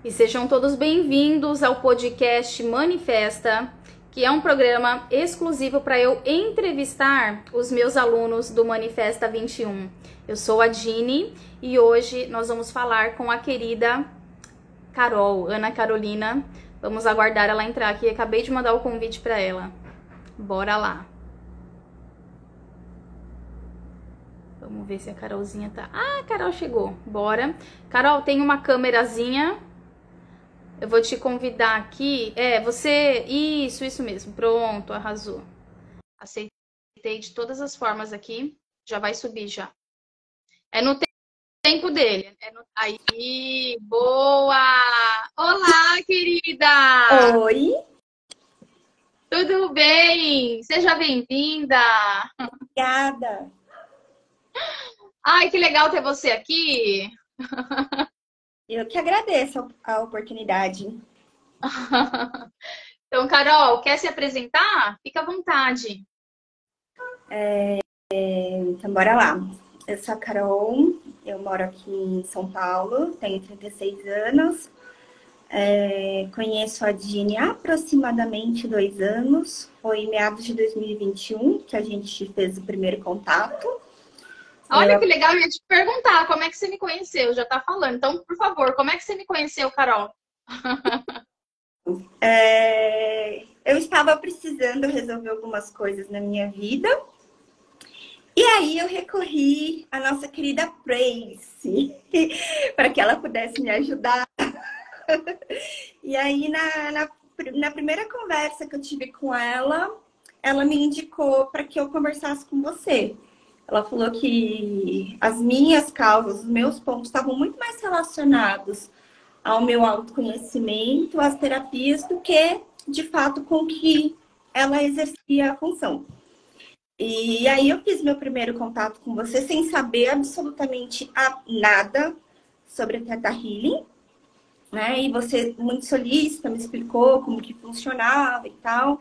E sejam todos bem-vindos ao podcast Manifesta, que é um programa exclusivo para eu entrevistar os meus alunos do Manifesta 21. Eu sou a Dini e hoje nós vamos falar com a querida Carol, Ana Carolina. Vamos aguardar ela entrar aqui, acabei de mandar o convite para ela. Bora lá. Vamos ver se a Carolzinha tá... Ah, a Carol chegou. Bora. Carol, tem uma câmerazinha. Eu vou te convidar aqui. Você... Isso mesmo. Pronto, arrasou. Aceitei de todas as formas aqui. Já vai subir já. É no tempo dele. Aí, boa! Olá, querida! Oi! Tudo bem? Seja bem-vinda! Obrigada! Ai, que legal ter você aqui! Eu que agradeço a oportunidade. Então, Carol, quer se apresentar? Fica à vontade. Então, bora lá. Eu sou a Carol, eu moro aqui em São Paulo, tenho 36 anos. Conheço a Dini há aproximadamente 2 anos. Foi em meados de 2021 que a gente fez o primeiro contato. Olha que legal, eu ia te perguntar como é que você me conheceu, já tá falando. Então, por favor, como é que você me conheceu, Carol? Eu estava precisando resolver algumas coisas na minha vida. E aí eu recorri à nossa querida Praise para que ela pudesse me ajudar. E aí, na primeira conversa que eu tive com ela, ela me indicou para que eu conversasse com você. Ela falou que as minhas causas, os meus pontos estavam muito mais relacionados ao meu autoconhecimento, às terapias, do que, de fato, com que ela exercia a função. E aí eu fiz meu primeiro contato com você sem saber absolutamente nada sobre a Theta Healing, né? E você, muito solícita, me explicou como que funcionava e tal.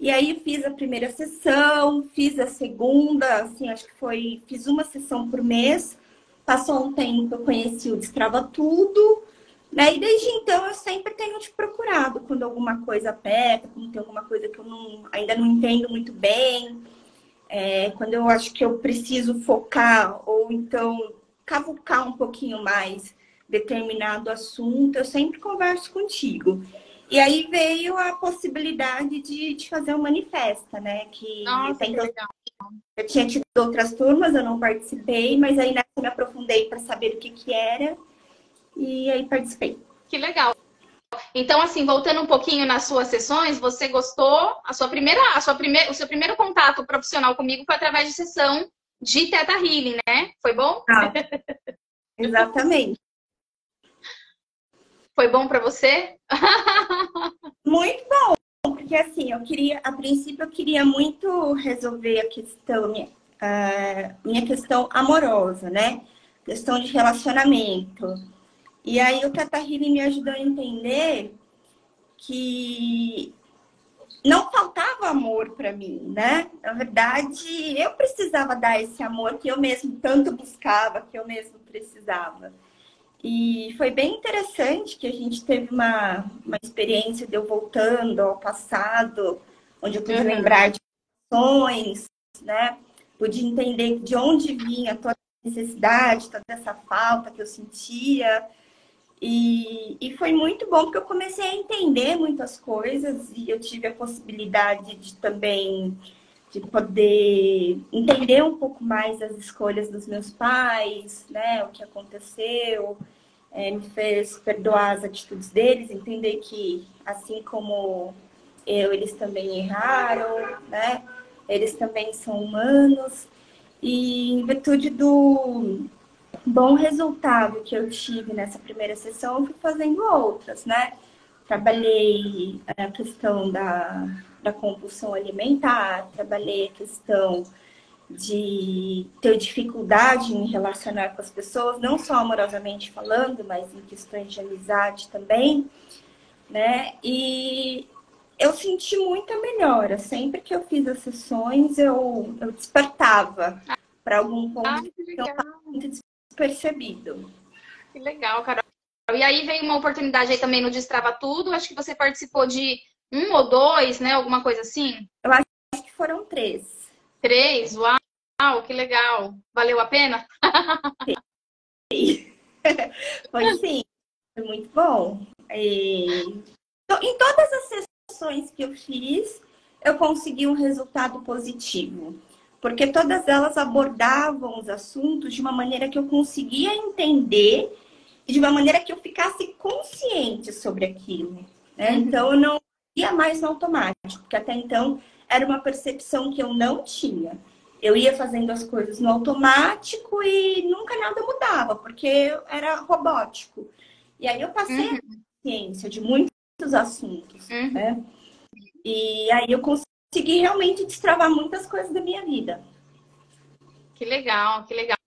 E aí eu fiz a primeira sessão, fiz a segunda, assim, acho que fiz uma sessão por mês. Passou um tempo, eu conheci o Destrava Tudo, né? E desde então eu sempre tenho te procurado quando alguma coisa aperta, quando tem alguma coisa que eu ainda não entendo muito bem. Quando eu acho que eu preciso focar ou então cavucar um pouquinho mais determinado assunto, eu sempre converso contigo. E aí veio a possibilidade de fazer um manifesta, né? Nossa, que legal. Eu tinha tido outras turmas, eu não participei, mas aí nessa eu me aprofundei para saber o que era e aí participei. Que legal. Então, assim, voltando um pouquinho nas suas sessões, você gostou? O seu primeiro contato profissional comigo foi através de sessão de Theta Healing, né? Foi bom? Ah, exatamente. Foi bom para você? Muito bom, porque assim, a princípio eu queria muito resolver a questão, minha questão amorosa, né? Questão de relacionamento. E aí o Theta Healing me ajudou a entender que não faltava amor para mim, né? Na verdade, eu precisava dar esse amor que eu mesmo tanto buscava, que eu mesmo precisava. E foi bem interessante que a gente teve uma experiência de eu voltando ao passado, onde eu pude lembrar de ações, né? Pude entender de onde vinha toda a necessidade, toda essa falta que eu sentia. E foi muito bom, porque eu comecei a entender muitas coisas e eu tive a possibilidade de também de poder entender um pouco mais as escolhas dos meus pais, né? O que aconteceu, me fez perdoar as atitudes deles, entender que, assim como eu, eles também erraram, né? Eles também são humanos. E em virtude do bom resultado que eu tive nessa primeira sessão, eu fui fazendo outras, né? Trabalhei a questão da compulsão alimentar, trabalhei a questão de ter dificuldade em relacionar com as pessoas, não só amorosamente falando, mas em questões de amizade também, né? E eu senti muita melhora. Sempre que eu fiz as sessões, eu despertava para algum ponto Ai, que que eu legal. estava muito despercebido. Que legal, Carol. E aí veio uma oportunidade aí também no Destrava Tudo. Acho que você participou de 1 ou 2, né? Alguma coisa assim? Eu acho que foram 3. 3? Uau, que legal. Valeu a pena? Foi sim, foi muito bom. Em todas as sessões que eu fiz, eu consegui um resultado positivo, porque todas elas abordavam os assuntos de uma maneira que eu conseguia entender e de uma maneira que eu ficasse consciente sobre aquilo, né? Então, eu não ia mais no automático, porque até então era uma percepção que eu não tinha. Eu ia fazendo as coisas no automático e nunca nada mudava, porque era robótico. E aí eu passei a consciência de muitos assuntos, né? E aí eu consegui realmente destravar muitas coisas da minha vida. Que legal, que legal.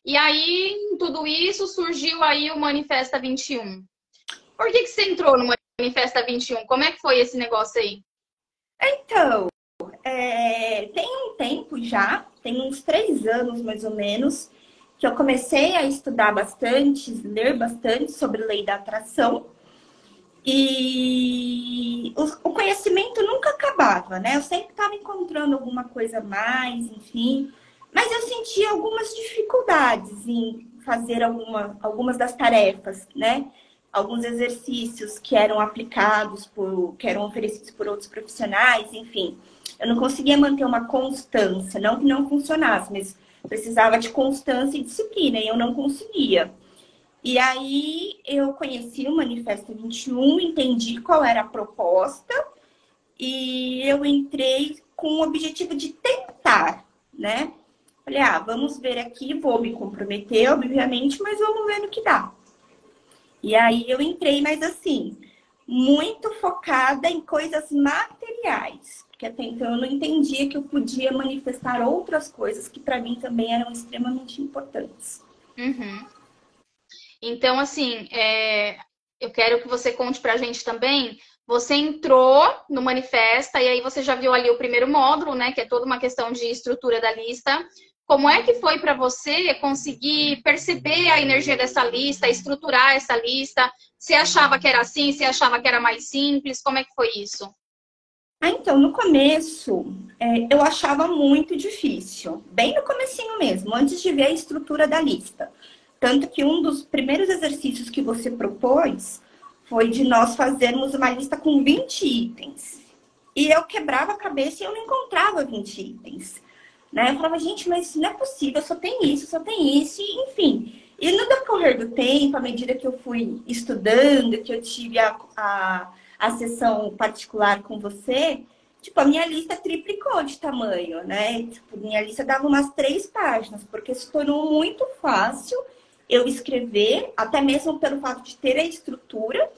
E aí, em tudo isso, surgiu aí o Manifesta 21. Por que você entrou no Manifesta 21? Como é que foi esse negócio aí? Então, tem um tempo já, tem uns 3 anos mais ou menos, que eu comecei a estudar bastante, ler bastante sobre lei da atração. E o conhecimento nunca acabava, né? Eu sempre estava encontrando alguma coisa a mais, enfim. Mas eu sentia algumas dificuldades em fazer algumas das tarefas, né? Alguns exercícios que eram aplicados que eram oferecidos por outros profissionais, enfim. Eu não conseguia manter uma constância, não que não funcionasse, mas precisava de constância e disciplina, e eu não conseguia. E aí eu conheci o Manifesto 21, entendi qual era a proposta e eu entrei com o objetivo de tentar, né? Falei, vamos ver aqui, vou me comprometer, obviamente, mas vamos ver no que dá. E aí eu entrei, mas assim, muito focada em coisas materiais, porque até então eu não entendia que eu podia manifestar outras coisas que para mim também eram extremamente importantes. Então, assim, eu quero que você conte pra gente também. Você entrou no Manifesta e aí você já viu ali o primeiro módulo, né? Que é toda uma questão de estrutura da lista. Como é que foi para você conseguir perceber a energia dessa lista, estruturar essa lista? Você achava que era assim? Você achava que era mais simples? Como é que foi isso? Então, no começo, eu achava muito difícil. Bem no comecinho mesmo, antes de ver a estrutura da lista. Tanto que um dos primeiros exercícios que você propôs foi de nós fazermos uma lista com 20 itens. E eu quebrava a cabeça e eu não encontrava 20 itens. Né? Eu falava, gente, mas não é possível, só tem isso, só tem isso, e, enfim. E no decorrer do tempo, à medida que eu fui estudando, que eu tive a sessão particular com você, tipo, a minha lista triplicou de tamanho, né? Tipo, minha lista dava umas 3 páginas, porque se tornou muito fácil eu escrever, até mesmo pelo fato de ter a estrutura,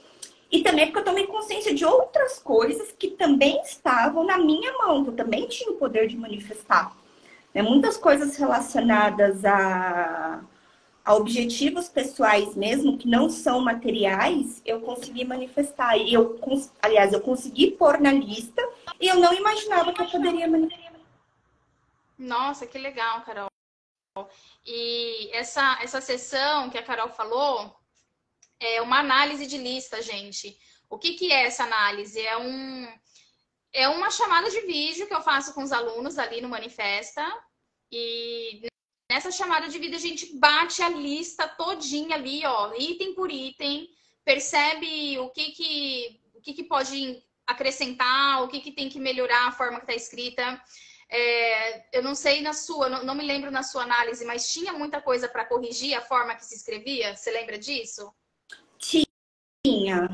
e também porque eu tomei consciência de outras coisas que também estavam na minha mão, que eu também tinha o poder de manifestar. Muitas coisas relacionadas a objetivos pessoais mesmo, que não são materiais, eu consegui manifestar. E aliás, eu consegui pôr na lista e eu não imaginava que eu poderia manifestar. Nossa, que legal, Carol. E essa sessão que a Carol falou é uma análise de lista, gente. O que é essa análise? É uma chamada de vídeo que eu faço com os alunos ali no Manifesta. E nessa chamada de vídeo a gente bate a lista todinha ali, ó, item por item, percebe o que pode acrescentar, o que tem que melhorar a forma que está escrita. Eu não sei na sua, não me lembro na sua análise, mas tinha muita coisa para corrigir a forma que se escrevia? Você lembra disso? Tinha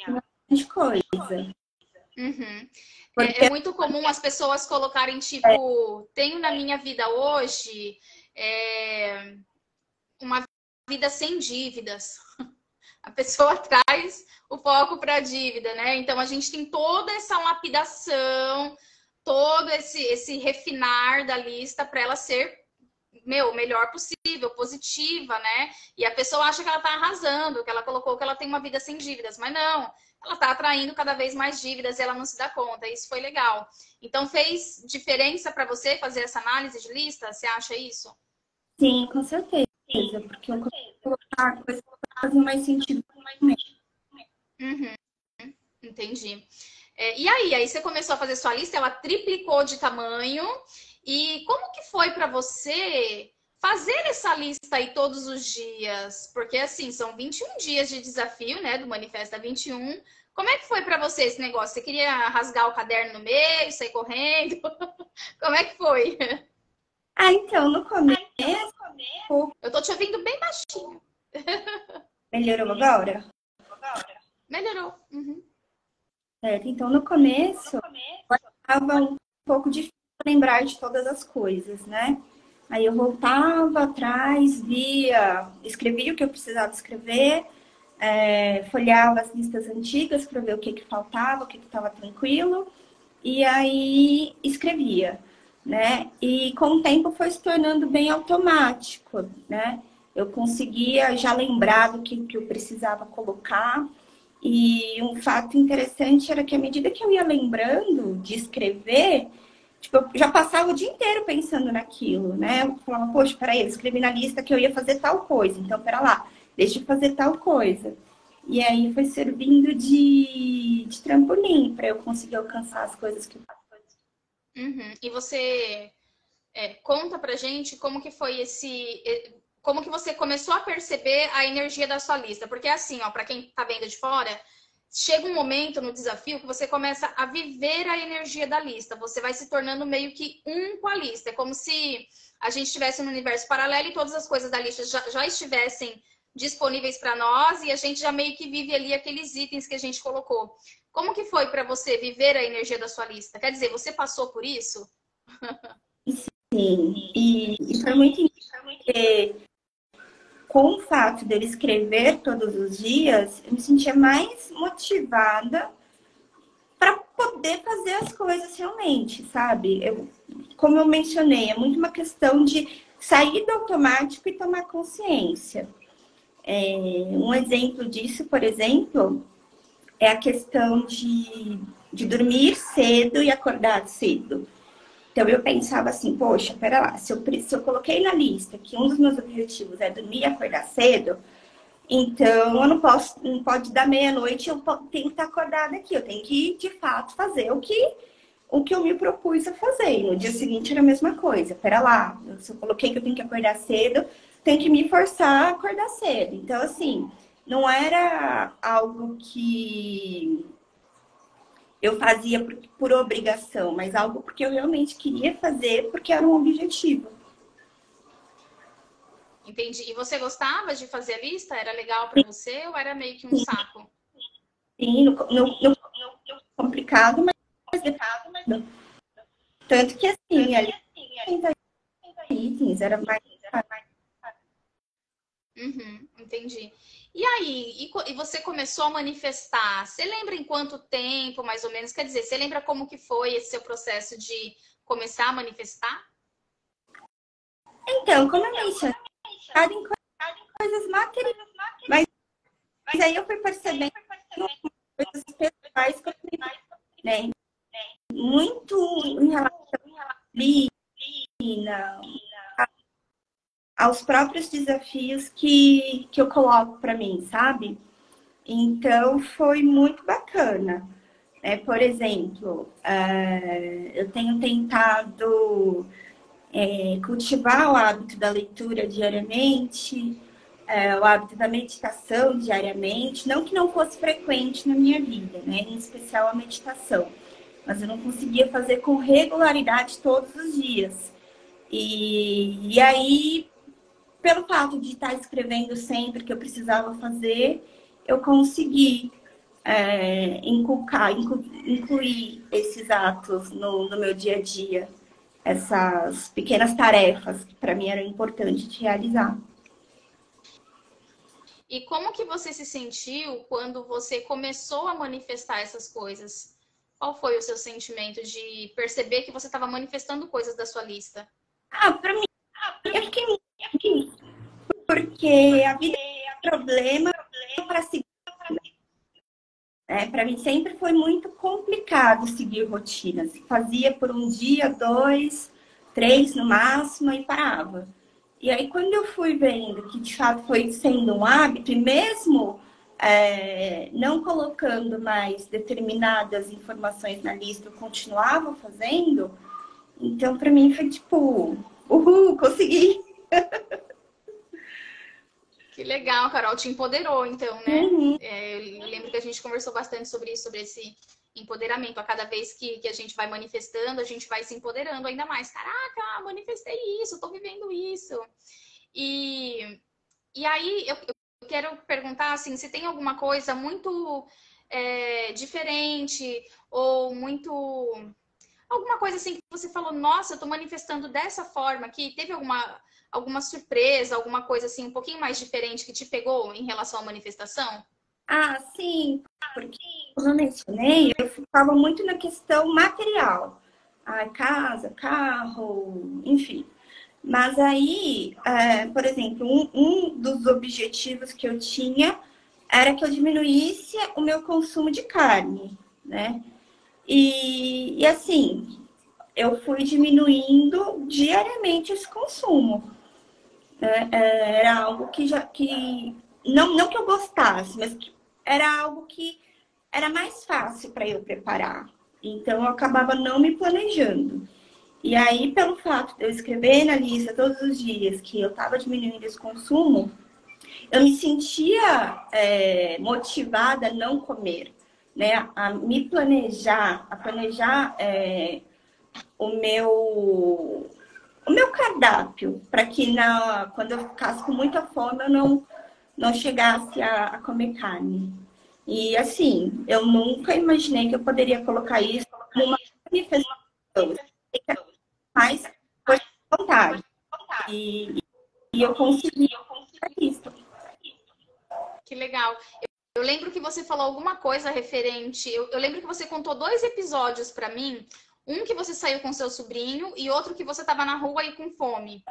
bastante coisa. É muito comum as pessoas colocarem, tipo, tenho na minha vida hoje uma vida sem dívidas. A pessoa traz o foco para a dívida, né? Então a gente tem toda essa lapidação, todo esse refinar da lista para ela ser o melhor possível, positiva, né? E a pessoa acha que ela tá arrasando, que ela colocou que ela tem uma vida sem dívidas, mas não, ela tá atraindo cada vez mais dívidas e ela não se dá conta. Isso foi legal. Então fez diferença para você fazer essa análise de lista? Você acha isso? Sim, com certeza. Porque eu colocar coisas mais sentido. Uhum, entendi. E aí você começou a fazer sua lista, ela triplicou de tamanho. E como que foi para você fazer essa lista aí todos os dias? Porque assim, são 21 dias de desafio, né, do Manifesta 21. Como é que foi para você esse negócio? Você queria rasgar o caderno no meio, sair correndo? Como é que foi? Então, no começo, Eu tô te ouvindo bem baixinho. melhorou agora? Melhorou. Uhum. Certo, então no começo, estava um pouco difícil lembrar de todas as coisas, né? Aí eu voltava atrás, escrevia o que eu precisava escrever, folheava as listas antigas para ver o que faltava, o que estava tranquilo, e aí escrevia, né? E com o tempo foi se tornando bem automático, né? Eu conseguia já lembrar do que eu precisava colocar. E um fato interessante era que à medida que eu ia lembrando de escrever, tipo, eu já passava o dia inteiro pensando naquilo, né? Eu falava, poxa, peraí, eu escrevi na lista que eu ia fazer tal coisa, então pera lá, deixa eu fazer tal coisa. E aí foi servindo de trampolim para eu conseguir alcançar as coisas que eu faço. Uhum. E você conta pra gente como que foi como que você começou a perceber a energia da sua lista? Porque assim, ó, para quem tá vendo de fora, chega um momento no desafio que você começa a viver a energia da lista. Você vai se tornando meio que um com a lista. É como se a gente estivesse no universo paralelo e todas as coisas da lista já estivessem disponíveis para nós e a gente já meio que vive ali aqueles itens que a gente colocou. Como que foi para você viver a energia da sua lista? Quer dizer, você passou por isso? Sim, e foi muito interessante. Com o fato de eu escrever todos os dias, eu me sentia mais motivada para poder fazer as coisas realmente, sabe? Como eu mencionei, é muito uma questão de sair do automático e tomar consciência. Um exemplo disso, por exemplo, é a questão de dormir cedo e acordar cedo. Então eu pensava assim, poxa, pera lá, se eu coloquei na lista que um dos meus objetivos é dormir e acordar cedo, então eu não pode dar meia-noite, eu tenho que estar acordada aqui, eu tenho que, de fato, fazer o que eu me propus a fazer. E no dia seguinte era a mesma coisa. Pera lá, se eu coloquei que eu tenho que acordar cedo, tenho que me forçar a acordar cedo. Então, assim, não era algo que eu fazia por obrigação, mas algo porque eu realmente queria fazer, porque era um objetivo. Entendi. E você gostava de fazer a lista? Era legal para você ou era meio que um saco? Sim, no complicado, mas tanto que assim, ali 30 itens, era mais. Uhum, entendi. E aí, e você começou a manifestar? Você lembra em quanto tempo, mais ou menos? Quer dizer, você lembra como que foi esse seu processo de começar a manifestar? Então, como eu mencionei, em coisas materiais, mas aí eu fui percebendo coisas pessoais que eu tenho, né? Muito em relação à disciplina, aos próprios desafios que eu coloco para mim, sabe? Então, foi muito bacana. Por exemplo, eu tenho tentado cultivar o hábito da leitura diariamente, o hábito da meditação diariamente. Não que não fosse frequente na minha vida, né? Em especial a meditação. Mas eu não conseguia fazer com regularidade todos os dias. E aí, pelo fato de estar escrevendo sempre que eu precisava fazer, eu consegui incluir esses atos no meu dia a dia, essas pequenas tarefas que para mim eram importantes de realizar. E como que você se sentiu quando você começou a manifestar essas coisas? Qual foi o seu sentimento de perceber que você estava manifestando coisas da sua lista? Para mim, eu fiquei muito feliz, porque a vida é um problema para seguir. Para mim sempre foi muito complicado seguir rotinas. Fazia por um dia, dois, três no máximo e parava. E aí, quando eu fui vendo que de fato foi sendo um hábito, e mesmo não colocando mais determinadas informações na lista, eu continuava fazendo, então para mim foi tipo, uhul, consegui. Que legal, Carol, te empoderou, então, né? Uhum. Eu lembro que a gente conversou bastante sobre isso, sobre esse empoderamento. A cada vez que a gente vai manifestando, a gente vai se empoderando ainda mais. Caraca, manifestei isso, tô vivendo isso. E aí, eu quero perguntar, assim, se tem alguma coisa muito diferente ou muito... Alguma coisa assim que você falou, nossa, eu tô manifestando dessa forma aqui. Teve alguma surpresa, alguma coisa assim um pouquinho mais diferente que te pegou em relação à manifestação? Ah, sim, porque como eu mencionei, eu ficava muito na questão material. Ah, casa, carro, enfim. Mas aí, por exemplo, um dos objetivos que eu tinha era que eu diminuísse o meu consumo de carne, né? E assim, eu fui diminuindo diariamente esse consumo. Era algo que não que eu gostasse, mas que era algo que era mais fácil para eu preparar. Então eu acabava não me planejando. E aí, pelo fato de eu escrever na lista todos os dias que eu estava diminuindo esse consumo, eu me sentia motivada a não comer, né? A me planejar, a planejar o meu cardápio, para que quando eu ficasse com muita fome, eu não chegasse a comer carne. E assim, eu nunca imaginei que eu poderia colocar isso como uma manifestação, mas foi vontade. E, e eu consegui isso. Que legal. Eu lembro que você falou alguma coisa referente. Eu lembro que você contou 2 episódios para mim. Um que você saiu com seu sobrinho e outro que você estava na rua e com fome.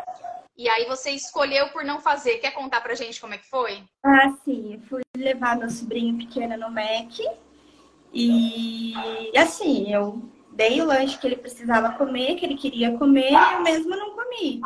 E aí você escolheu por não fazer. Quer contar pra gente como é que foi? Ah, sim, eu fui levar meu sobrinho pequeno no Mac e assim, eu dei o lanche que ele precisava comer, que ele queria comer, e eu mesma não comi.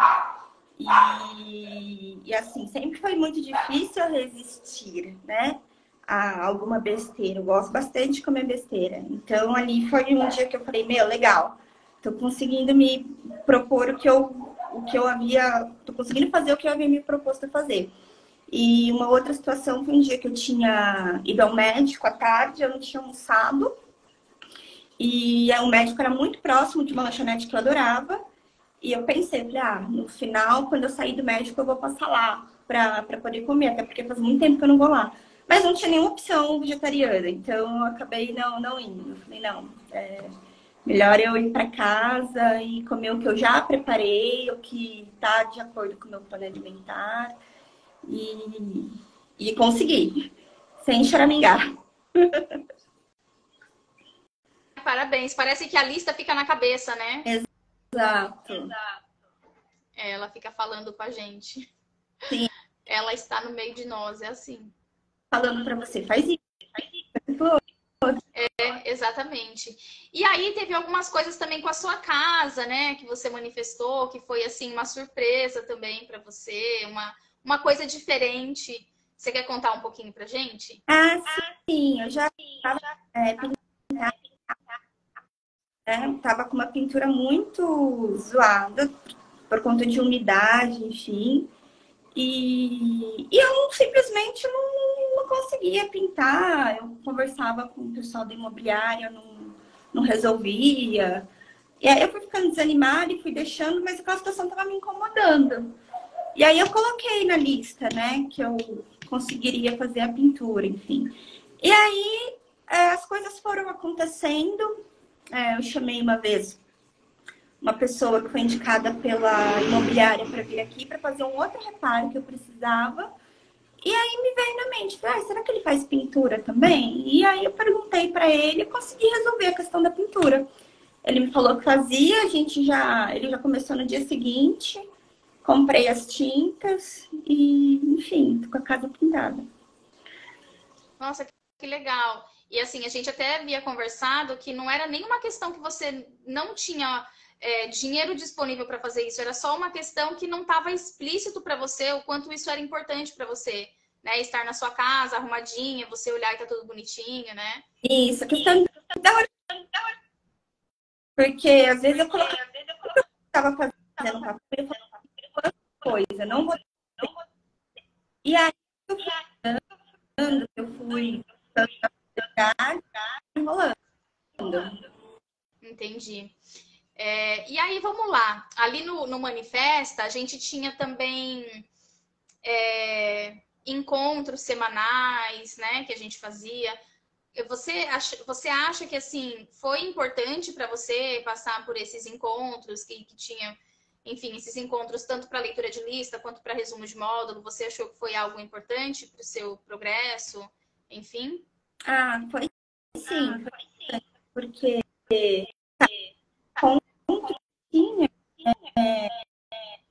E assim, sempre foi muito difícil eu resistir, né? A alguma besteira. Eu gosto bastante de comer besteira. Então, ali foi um dia que eu falei, meu, legal. Tô conseguindo me propor o que eu havia. Tô conseguindo fazer o que eu havia me proposto a fazer. E uma outra situação foi um dia que eu tinha ido ao médico à tarde, eu não tinha almoçado. E o médico era muito próximo de uma lanchonete que eu adorava. E eu pensei, falei, no final, quando eu sair do médico, eu vou passar lá pra poder comer, até porque faz muito tempo que eu não vou lá. Mas não tinha nenhuma opção vegetariana, então eu acabei não indo. Eu falei, não, melhor eu ir para casa e comer o que eu já preparei, o que tá de acordo com o meu plano alimentar. E consegui, sem choramingar. Parabéns. Parece que a lista fica na cabeça, né? Exato. Ela fica falando com a gente. Sim, Ela está no meio de nós, é assim. falando para você, faz isso. Exatamente. E aí teve algumas coisas também com a sua casa, né? Que você manifestou, que foi assim uma surpresa também para você, uma coisa diferente. Você quer contar um pouquinho pra gente? Ah, sim, eu já estava né? Tava com uma pintura muito zoada por conta de umidade, enfim. E eu simplesmente não conseguia pintar. Eu conversava com o pessoal da imobiliária, não resolvia. E aí eu fui ficando desanimada e fui deixando, mas aquela situação estava me incomodando. E aí eu coloquei na lista, né, que eu conseguiria fazer a pintura, enfim. E aí as coisas foram acontecendo. Eu chamei uma vez uma pessoa que foi indicada pela imobiliária para vir aqui para fazer um outro reparo que eu precisava. E aí me veio na mente, falei, será que ele faz pintura também? E aí eu perguntei para ele e consegui resolver a questão da pintura. Ele me falou que fazia, ele já começou no dia seguinte, comprei as tintas e, enfim, tô com a casa pintada. Nossa, que legal. E assim, a gente até havia conversado que não era nenhuma questão que você não tinha dinheiro disponível para fazer isso, era só uma questão que não estava explícito para você o quanto isso era importante para você, né? Estar na sua casa, arrumadinha, você olhar e tá tudo bonitinho, né? Isso, a questão da hora. Porque às vezes eu estava fazendo papel, eu falava coisa, não vou. E aí eu fui enrolando. Entendi. E aí, vamos lá. Ali no Manifesta, a gente tinha também encontros semanais, né? Que a gente fazia. Você acha que, assim, foi importante para você passar por esses encontros que tinha, enfim, esses encontros tanto para leitura de lista quanto para resumo de módulo? Você achou que foi algo importante para o seu progresso? Enfim? Foi sim. Porque com tinha,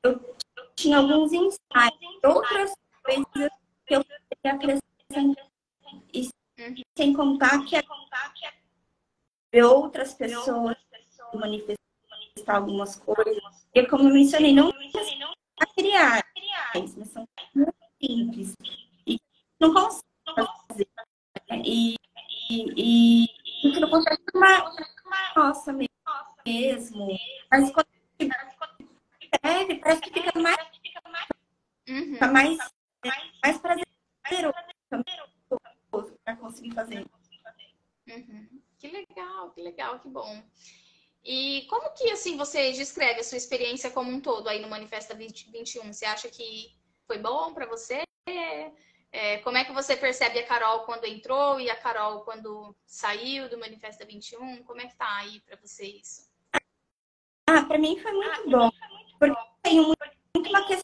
eu tinha alguns insights, outras coisas que eu queria acrescentar. E sem contar que ver outras pessoas manifestar algumas coisas. E como eu mencionei, não materiais, mas são muito simples. E não consigo fazer. E você não consegue tomar nossa mesmo. Mas quando escreve, parece que fica mais prazeroso para conseguir fazer. Que legal, que bom. E como que, assim, você descreve a sua experiência como um todo aí no Manifesta 2021? Você acha que foi bom para você? Como é que você percebe a Carol quando entrou e a Carol quando saiu do Manifesta 21? Como é que tá aí para você isso? Para mim foi muito bom. Porque eu tenho muito uma questão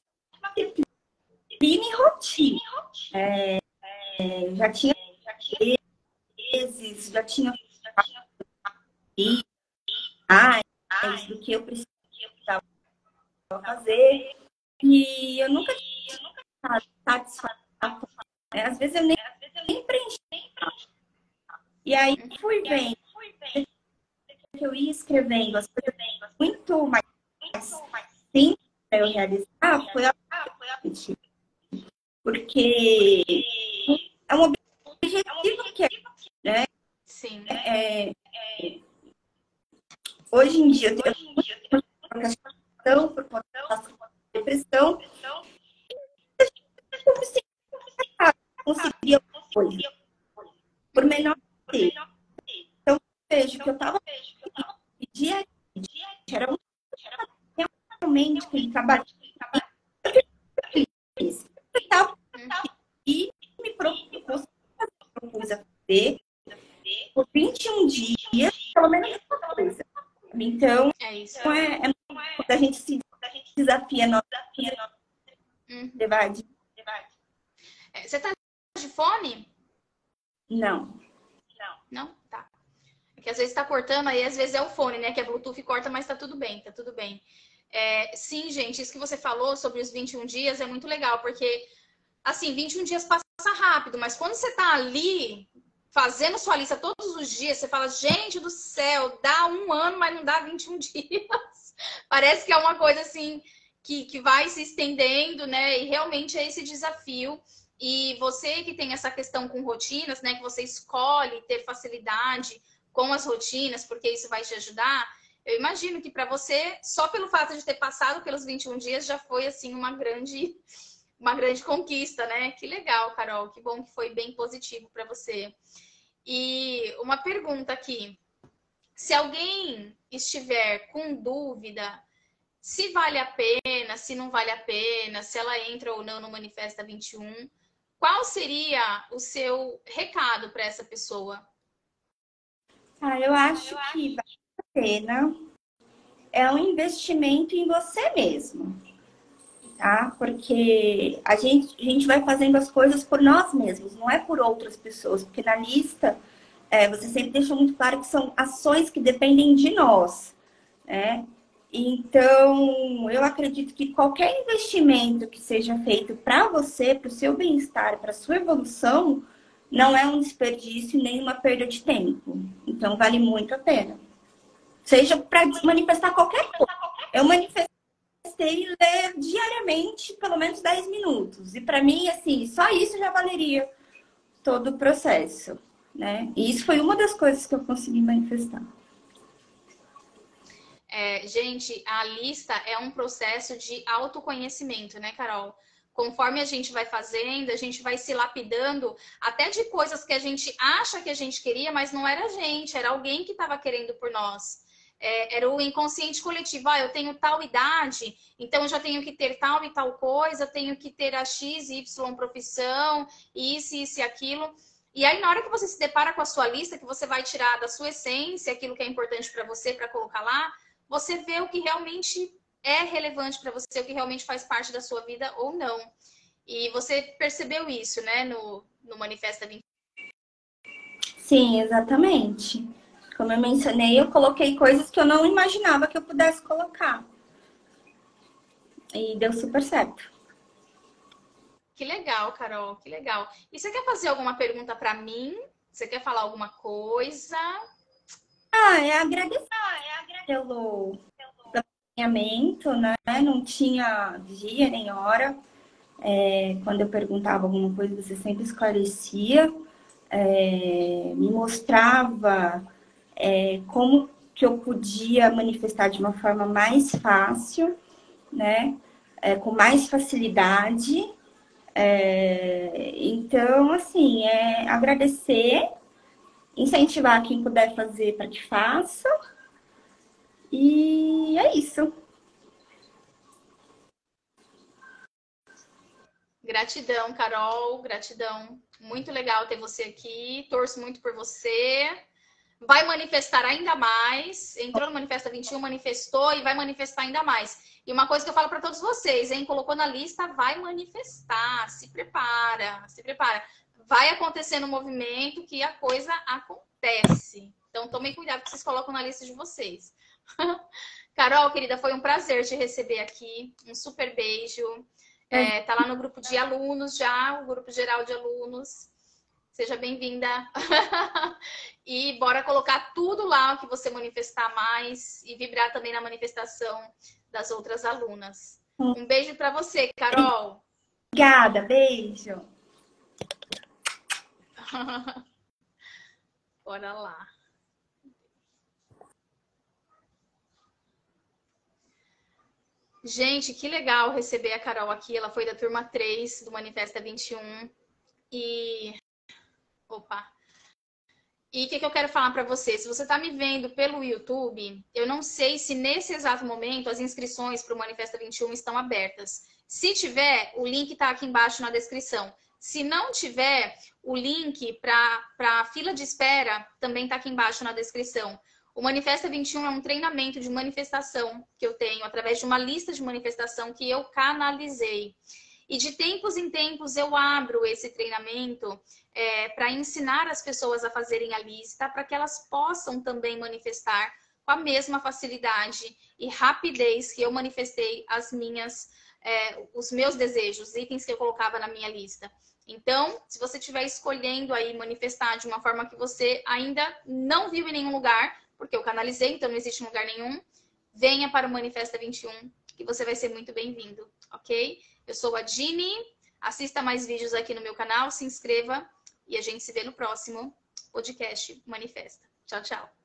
de disciplina e rotina. Já tinha vezes, já tinha mais do que eu precisava fazer. E eu nunca tinha satisfação. Às vezes eu nem preenchi. E aí fui vendo que eu ia escrevendo as coisas muito mais simples para eu realizar, foi a porque é um objetivo que né? Sim. Hoje em dia eu tenho procrastinação por conta da depressão. Conseguir alguma coisa, por menor que seja. Então, vejo que eu estava dia a dia, era realmente aquele trabalho e me propus a fazer por 21 dias, pelo menos uma coisa. Então, quando a gente se desafia, nós debate. Você tá de fone? Não. Não? Tá. É que às vezes tá cortando, aí às vezes é o fone, né? Que é Bluetooth e corta, mas tá tudo bem. Sim, gente, isso que você falou sobre os 21 dias é muito legal, porque, assim, 21 dias passa rápido, mas quando você tá ali fazendo sua lista todos os dias, você fala, gente do céu, dá um ano, mas não dá 21 dias. Parece que é uma coisa, assim, que vai se estendendo, né? E realmente é esse desafio. E você que tem essa questão com rotinas, né? Que você escolhe ter facilidade com as rotinas, porque isso vai te ajudar. Eu imagino que para você, só pelo fato de ter passado pelos 21 dias, já foi, assim, uma grande conquista, né? Que legal, Carol. Que bom que foi bem positivo para você. E uma pergunta aqui. Se alguém estiver com dúvida se vale a pena, se não vale a pena, se ela entra ou não no Manifesta 21, qual seria o seu recado para essa pessoa? Eu acho que vale a pena. É um investimento em você mesmo, tá? Porque a gente vai fazendo as coisas por nós mesmos, não é por outras pessoas. Porque na lista, você sempre deixou muito claro que são ações que dependem de nós, né? Então, eu acredito que qualquer investimento que seja feito para você, para o seu bem-estar, para a sua evolução, não é um desperdício nem uma perda de tempo. Então, vale muito a pena. seja para manifestar qualquer coisa. Eu manifestei ler diariamente pelo menos 10 minutos. E para mim, assim, só isso já valeria todo o processo, né? E isso foi uma das coisas que eu consegui manifestar. Gente, a lista é um processo de autoconhecimento, né, Carol? Conforme a gente vai fazendo, a gente vai se lapidando até de coisas que a gente acha que a gente queria, mas não era a gente, era alguém que estava querendo por nós. Era o inconsciente coletivo. Ah, eu tenho tal idade, então eu já tenho que ter tal e tal coisa, tenho que ter a X, Y profissão, isso e aquilo. E aí, na hora que você se depara com a sua lista, que você vai tirar da sua essência aquilo que é importante para você, para colocar lá, você vê o que realmente é relevante para você, o que realmente faz parte da sua vida ou não. E você percebeu isso, né, no Manifesta 20. Sim, exatamente. Como eu mencionei, eu coloquei coisas que eu não imaginava que eu pudesse colocar. E deu super certo. Que legal, Carol, que legal. E você quer fazer alguma pergunta para mim? Você quer falar alguma coisa? É agradecer pelo alinhamento, né? Não tinha dia nem hora. Quando eu perguntava alguma coisa, você sempre esclarecia, me mostrava como que eu podia manifestar de uma forma mais fácil, né? Com mais facilidade. Então, assim, agradecer, incentivar quem puder fazer para que faça. E é isso. Gratidão, Carol, gratidão. Muito legal ter você aqui. Torço muito por você. Vai manifestar ainda mais. Entrou no Manifesta 21, manifestou e vai manifestar ainda mais. E uma coisa que eu falo para todos vocês, hein? Colocou na lista, vai manifestar. Se prepara, se prepara. Vai acontecer no movimento que a coisa acontece. Então, tomem cuidado que vocês colocam na lista de vocês. Carol, querida, foi um prazer te receber aqui. Um super beijo. Tá lá no grupo de alunos já, o grupo geral de alunos. Seja bem-vinda. E bora colocar tudo lá que você manifestar mais e vibrar também na manifestação das outras alunas. Um beijo para você, Carol. Obrigada, beijo. Bora lá. Gente, que legal receber a Carol aqui. Ela foi da turma 3 do Manifesta 21. E... Opa! E o que eu quero falar para você? Se você está me vendo pelo YouTube, eu não sei se nesse exato momento as inscrições para o Manifesta 21 estão abertas. Se tiver, o link está aqui embaixo na descrição. Se não tiver, o link para a fila de espera também está aqui embaixo na descrição. O Manifesta 21 é um treinamento de manifestação que eu tenho através de uma lista de manifestação que eu canalizei. E de tempos em tempos eu abro esse treinamento para ensinar as pessoas a fazerem a lista, para que elas possam também manifestar com a mesma facilidade e rapidez que eu manifestei os meus desejos, os itens que eu colocava na minha lista. Então, se você estiver escolhendo aí manifestar de uma forma que você ainda não viu em nenhum lugar, porque eu canalizei, então não existe lugar nenhum, venha para o Manifesta 21, que você vai ser muito bem-vindo, ok? Eu sou a Dini, assista mais vídeos aqui no meu canal, se inscreva e a gente se vê no próximo podcast Manifesta. Tchau, tchau!